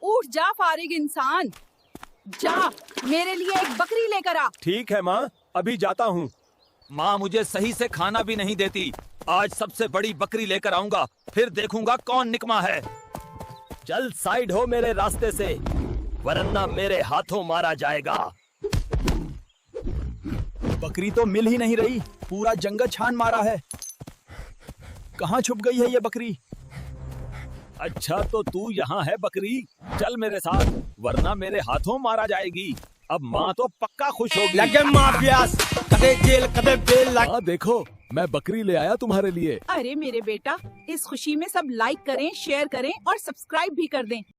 उठ जा फारिग इंसान, जा मेरे लिए एक बकरी लेकर आ। ठीक है माँ, अभी जाता हूँ। माँ मुझे सही से खाना भी नहीं देती। आज सबसे बड़ी बकरी लेकर आऊंगा, फिर देखूंगा कौन निकमा है। चल साइड हो मेरे रास्ते से, वरना मेरे हाथों मारा जाएगा। बकरी तो मिल ही नहीं रही, पूरा जंगल छान मारा है। कहाँ छुप गई है ये बकरी? अच्छा तो तू यहाँ है बकरी, चल मेरे साथ, वरना मेरे हाथों मारा जाएगी। अब माँ तो पक्का खुश होगी। लगे माफियास, कदे जेल कदे बेल। हाँ देखो, मैं बकरी ले आया तुम्हारे लिए। अरे मेरे बेटा, इस खुशी में सब लाइक करें, शेयर करें और सब्सक्राइब भी कर दें।